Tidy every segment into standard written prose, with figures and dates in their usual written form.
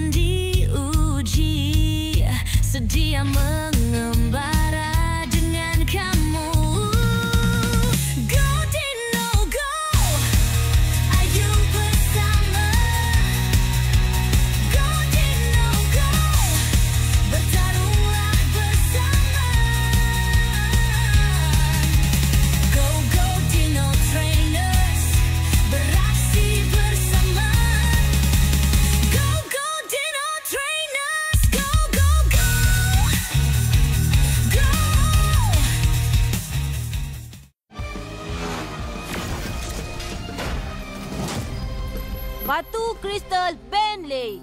pun diuji, sedia mengembara dengan kamu. Go Dino go, ayo bersama. Go Dino go, bertarunglah bersama. Go Go Dino Trainers, beraksi bersama. Go Go Dino Trainers, go go go, go. Batu Kristal Bentley.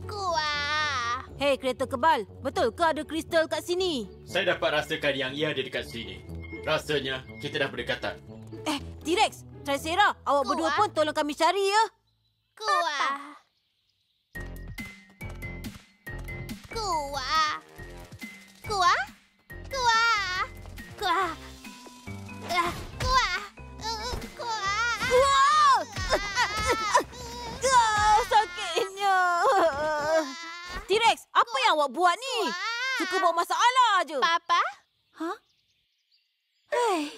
Kuah. Hei kereta kebal, betul ke ada kristal kat sini? Saya dapat rasakan yang ia ada dekat sini. Rasanya kita dah berdekatan. T-Rex, Tricera, awak berdua Kuah. pun tolong kami cari ya. Kuah. Kuah. Kuah. Kuah. Kuah. Kuah. Kuah. Sakitnya. T-Rex, apa yang awak buat ni? Suka buat masalah je. Papa? Ha? Hei.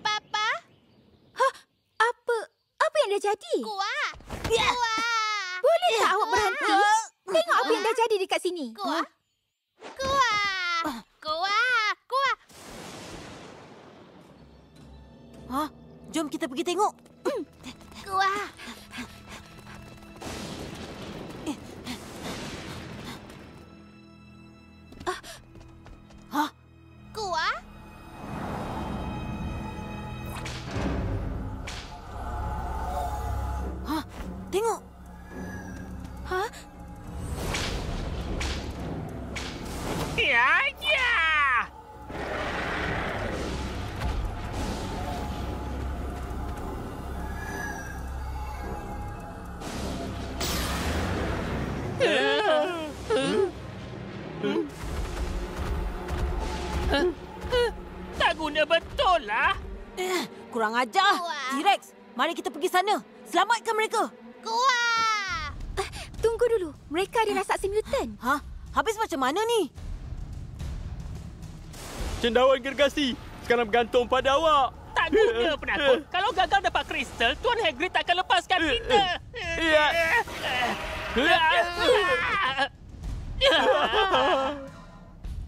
Papa? Apa yang dah jadi? Kuah. Kuah. Boleh tak awak berhenti? Tengok apa yang dah jadi dekat sini. Kuah. Kuah. Kuah. Kuah. Ha? Jom kita pergi tengok. Kuah. Ha? Kuah. Ha? Tengok. Ha? Ya, ya. Tak guna betul lah. Kurang ajar. Kuah. T-Rex, mari kita pergi sana. Selamatkan mereka. Kuah. Tunggu dulu. Mereka ada raksasa mutant. Ha? Habis macam mana ni? Cendawan gergasi sekarang bergantung pada awak. Tak guna penakut. Kalau gagal dapat kristal, Tuan Hagrid takkan lepaskan kita. Ya.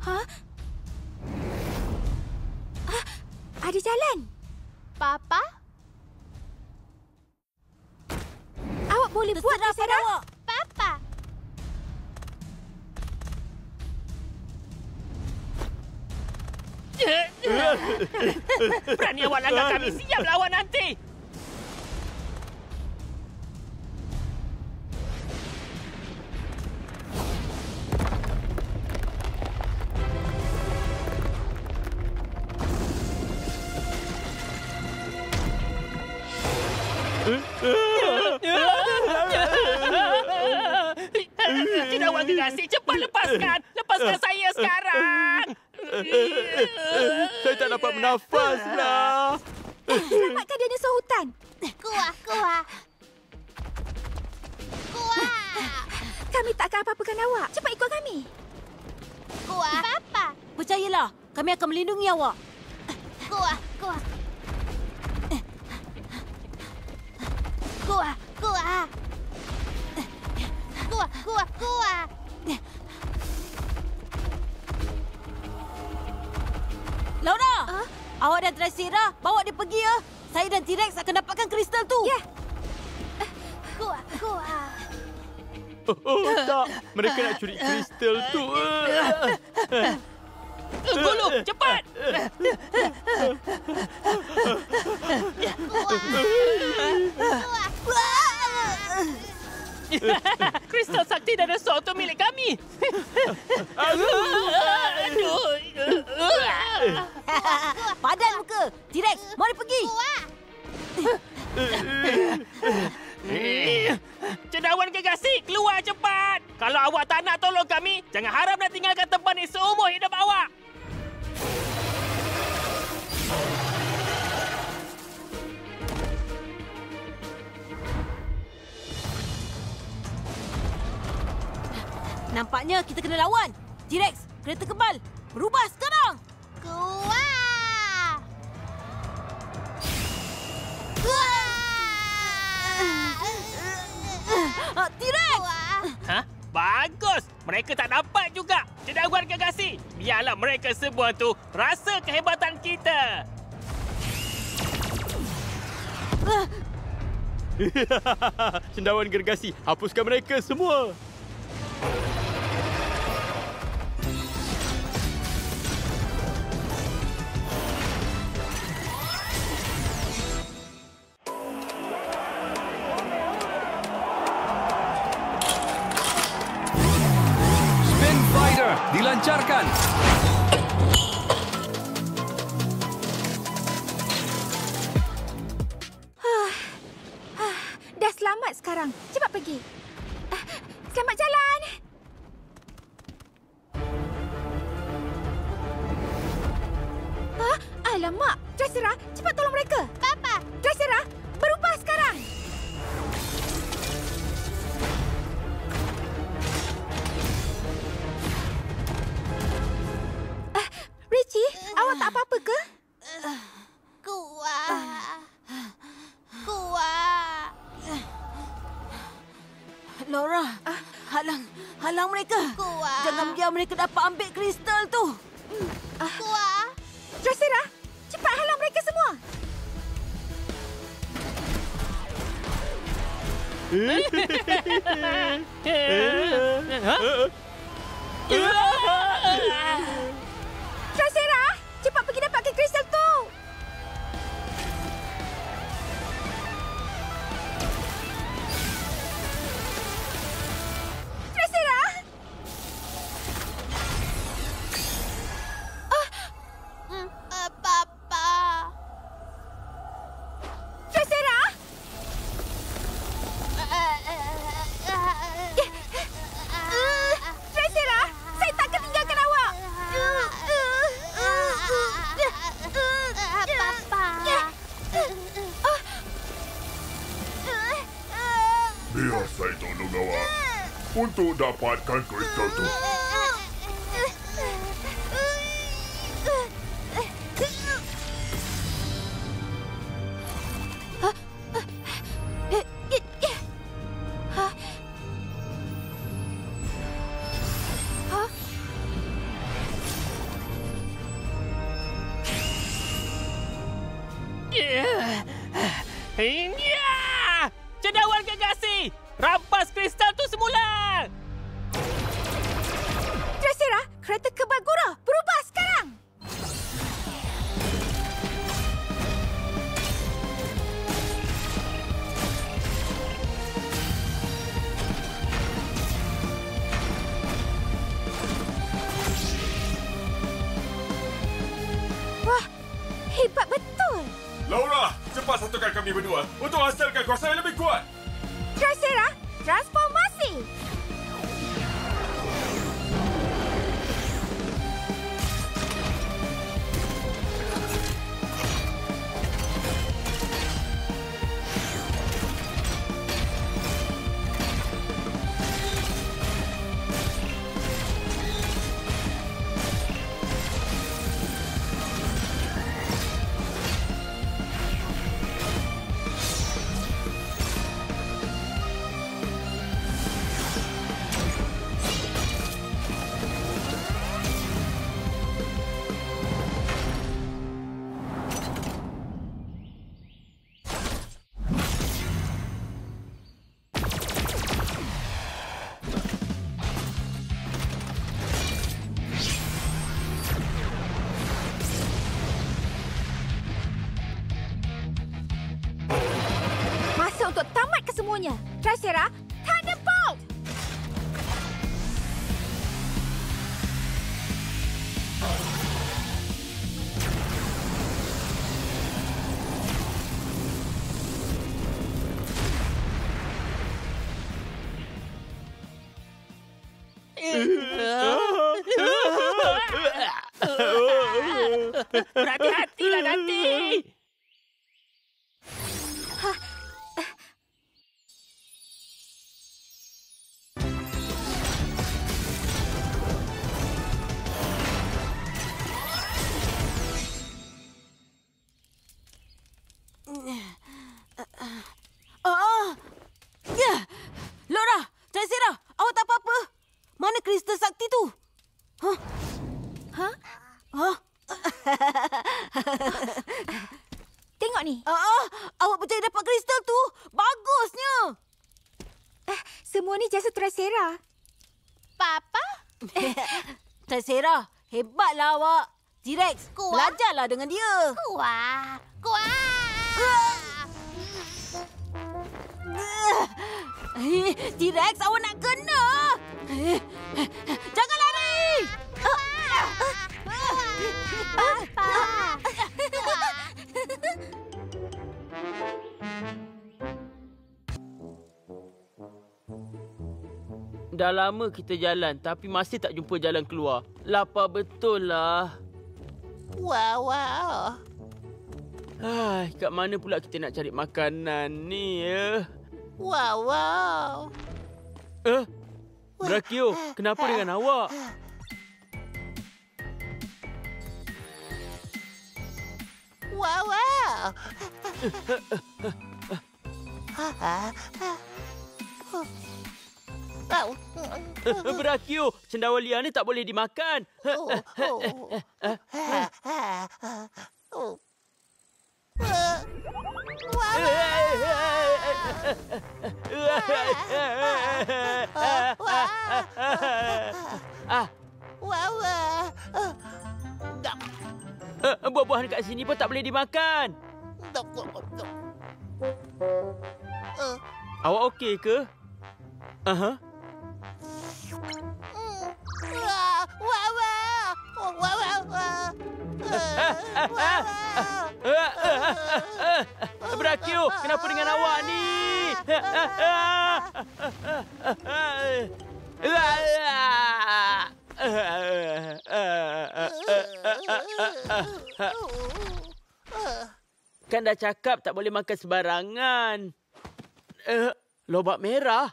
Ha? Ada jalan. Papa? Awak boleh buat Terserah pada Sarah. awak. Papa? Berani awak langgar kami, siap lawan nanti. Cendawan gergasi, cepat lepaskan. Lepaskan saya sekarang. Saya tak dapat bernafas lah. Selamatkan dinosaur hutan. Kuah. Kuah. Kuah. Kami tak akan apa-apakan awak. Cepat ikut kami. Kuah. Papa? Percayalah, kami akan melindungi awak. Kuah. Kuah. Kuah. Kuah. Kuah. Kuah. Kuah. Laura, awak dan Tricera bawa dia pergi ya. Saya dan T-Rex akan dapatkan kristal tu. Ya. Kuah. Kuah. Tak, mereka nak curi kristal tu. Gulu, cepat. Kristal sakti dinosaur tu milik kami. Aduh. Padan muka. T-Rex, mari pergi. Cendawan gergasi, keluar cepat. Kalau awak tak nak tolong kami, jangan harap nak tinggalkan tempat ni seumur hidup awak. Nampaknya kita kena lawan. T-Rex, kereta kebal. Berubah sekarang. Kuat. T-Rex! Ha? Bagus. Mereka tak dapat juga. Cendawan Gergasi. Biarlah mereka semua tu rasa kehebatan kita. Cendawan Gergasi, hapuskan mereka semua. Spin Fighter dilancarkan. Dah selamat sekarang. Cepat pergi. Selamat jalan. Alamak. Dressera, cepat tolong mereka. Papa. Dressera, berubah sekarang. Richie, awak tak apa-apa ke? Kuat. Kuat. Laura, halang mereka. Kuat. Jangan biar mereka dapat ambil kristal tu. Kuat. Dressera, cepat halang mereka semua. Dressera, cepat pergi dapatkan kristal tu. Dressera. Papa. Dressera. Dressera, saya takkan tinggalkan awak. Papa. Biar saya tolong awak untuk dapatkan kristal tu. Ya! Cendawan Gergasi! Rampas kristal tu semula! Dressera, kereta kebal gura, berubah sekarang. Wah, hebat betul. Laura, cepat satukan kami berdua untuk hasilkan kuasa yang lebih kuat. Dressera, transformasi. Masa untuk tamat kesemuanya. Dressera, Thunderbolt! Berhati-hatilah nanti! Hah? Tengok ni. Awak percaya dapat kristal tu? Bagusnya. Semua ni jasa Tricera. Papa? Tricera, hebatlah awak. T-Rex, Kuat. belajarlah dengan dia. Kuah. T-Rex, awak nak kena. Jangan lari. Papa. Dah lama kita jalan tapi masih tak jumpa jalan keluar. Lapar betul lah. Wow. Hai, kat mana pula kita nak cari makanan ni ya? Wow. Brakio, kenapa dengan awak? Wow. Brakio, cendawalia ni tak boleh dimakan. Buah-buahan kat sini pun tak boleh dimakan. Awak okey ke? Brakio, kenapa dengan awak ni? Kan dah cakap tak boleh makan sembarangan. Lobak merah?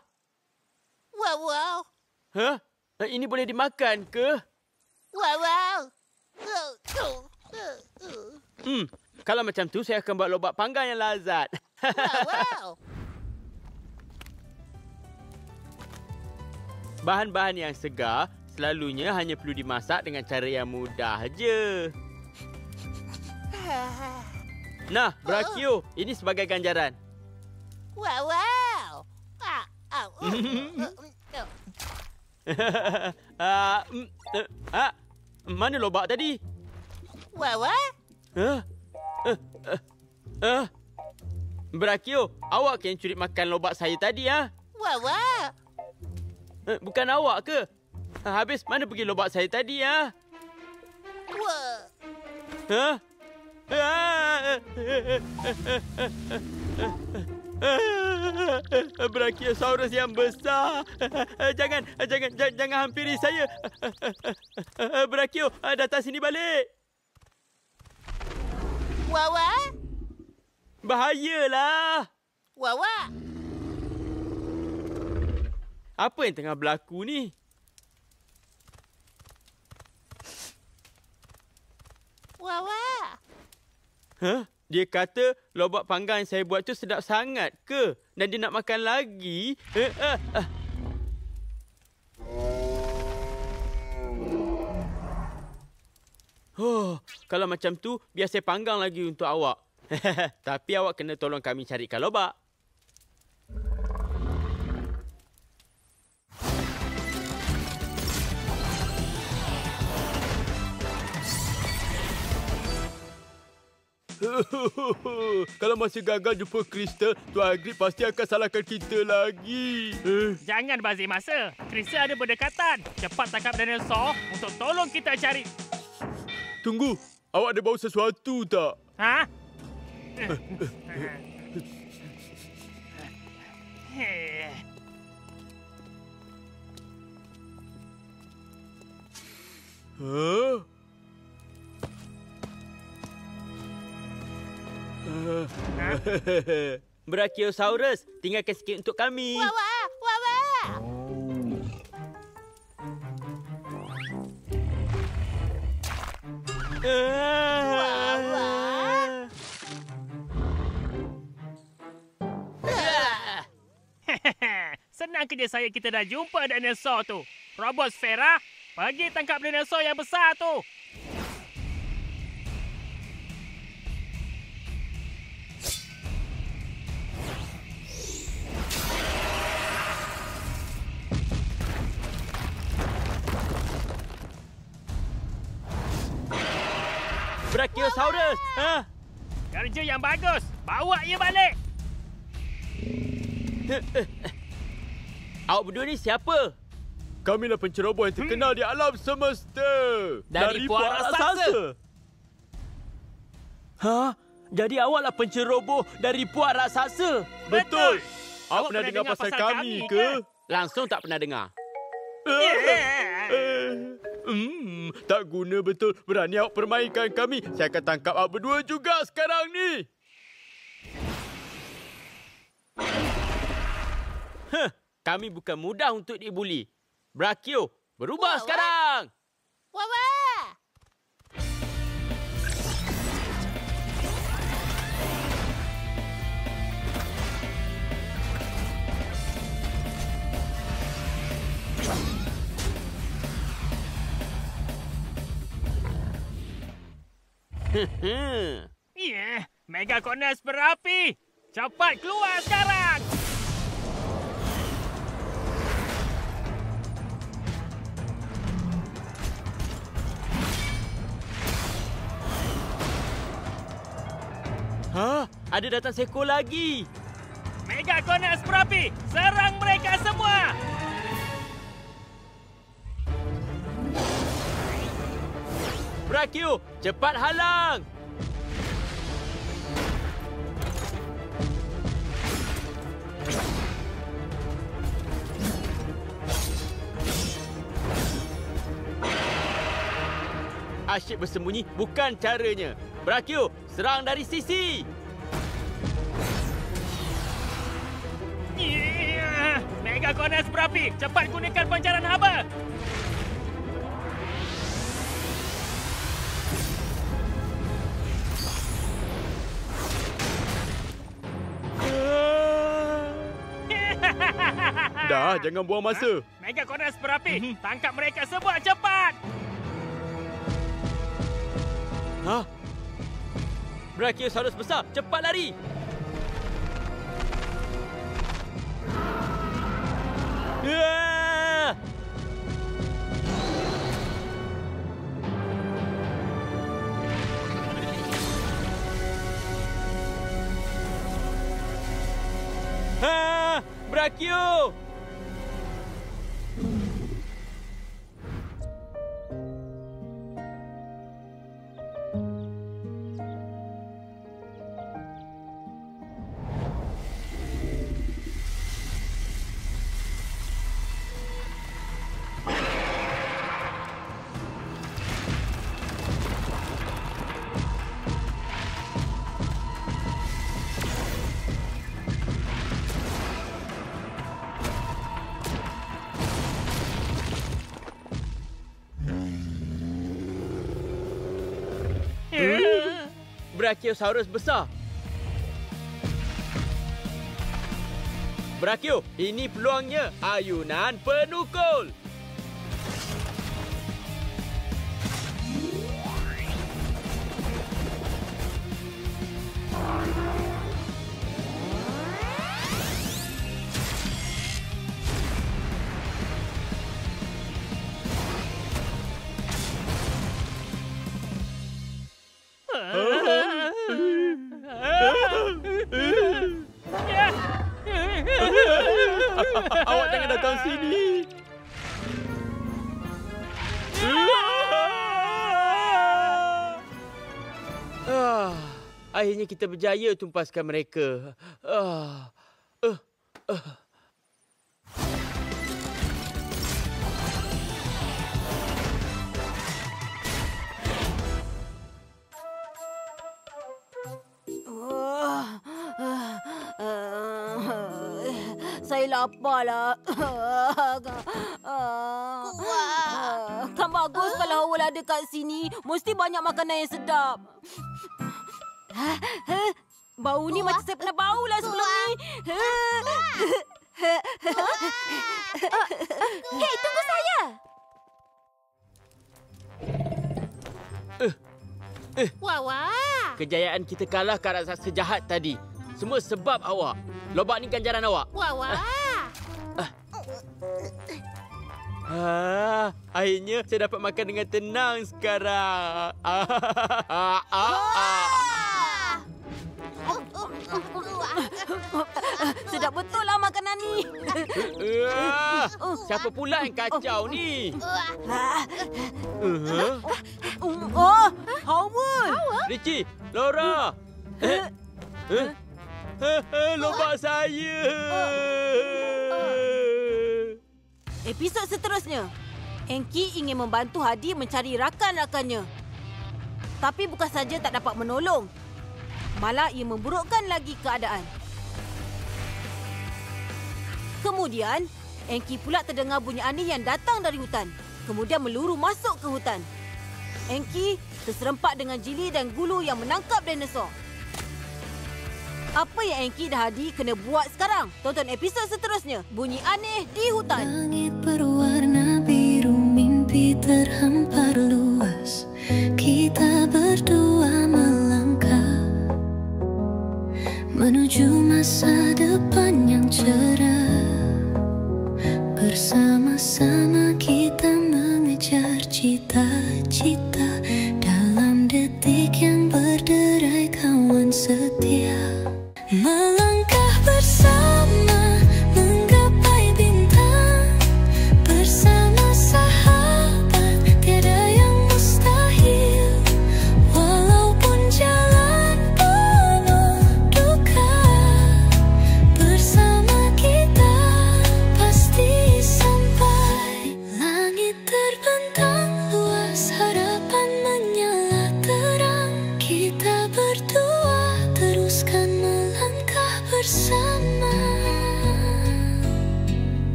Wow. Ini boleh dimakan ke? Wow. Kalau macam tu, saya akan buat lobak panggang yang lazat. Wow. Bahan-bahan yang segar selalunya hanya perlu dimasak dengan cara yang mudah je. Nah, Brakio, ini sebagai ganjaran. Wow. Mana lobak tadi? Wow. Brakio, awak yang curi makan lobak saya tadi, ha? Wow. Bukan awak ke? Habis mana pergi lobak saya tadi, ha? Brachiosaurus yang besar. Jangan hampiri saya. Brachio, datang sini balik. Wawa? Bahayalah. Wawa? Apa yang tengah berlaku ni? Wawa? Dia kata lobak panggang yang saya buat tu sedap sangat ke? Dan dia nak makan lagi? Kalau macam tu, biar saya panggang lagi untuk awak. Tapi awak kena tolong kami carikan lobak. Kalau masih gagal jumpa kristal, Tuan Hagrid pasti akan salahkan kita lagi. Jangan bazir masa. Kristal ada berdekatan. Cepat tangkap dinosaur untuk tolong kita cari. Tunggu, awak ada bawa sesuatu tak? Ha? Brachiosaurus, tinggalkan sikit untuk kami. Wawa? Wawa? Senang kerja saya, kita dah jumpa dinosaur tu. Robot Sfera, pergi tangkap dinosaur yang besar tu. Brachiosaurus. Kerja yang bagus. Bawa ia balik. Awak berdua ni siapa? Kamilah penceroboh yang terkenal di alam semesta. Dari puak raksasa. Jadi awaklah penceroboh dari puak raksasa. Betul. Awak pernah dengar pasal kami ke? Langsung tak pernah dengar. Tak guna betul. Berani awak permainkan kami. Saya akan tangkap awak berdua juga sekarang ni. Kami bukan mudah untuk dibuli. Brachio, berubah sekarang. Wawa! Megaconus berapi. Cepat keluar sekarang. Ada datang seekor lagi. Megaconus berapi. Serang mereka semua. Brachio, cepat halang. Asyik bersembunyi bukan caranya. Brachio, serang dari sisi. Megaconus berapi. Cepat gunakan pancaran haba. Dah, jangan buang masa. Megaconus berapi. Tangkap mereka semua cepat. Brachiosaurus besar, cepat lari. Brachio! Brachiosaurus besar. Brachio, ini peluangnya. Ayunan penukul. Awak jangan datang sini. Akhirnya kita berjaya tumpaskan mereka. Saya laparlah. Kan bagus kalau awak ada kat sini. Mesti banyak makanan yang sedap. Bau ni macam saya pernah bau lah sebelum ni. Hei, tunggu saya. Wawa! Kejayaan kita kalah ke raksasa jahat tadi. Semua sebab awak. Lobak ni ganjaran awak. Wawa! Akhirnya saya dapat makan dengan tenang sekarang. Sedap betul lah makanan ni. Siapa pula yang kacau ni? Oh, Howard. Richie, Laura. Lobak saya. Episod seterusnya. Enki ingin membantu Hadi mencari rakan-rakannya. Tapi bukan saja tak dapat menolong, malah ia memburukkan lagi keadaan. Kemudian, Enki pula terdengar bunyi aneh yang datang dari hutan. Kemudian meluru masuk ke hutan. Enki terserempak dengan jili dan gulu yang menangkap dinosaur. Apa yang Enki dan Hadi kena buat sekarang? Tonton episod seterusnya. Bunyi aneh di hutan. Langit berwarna biru, mimpi terhampar luas. Kita berdua melangkah menuju masa depan.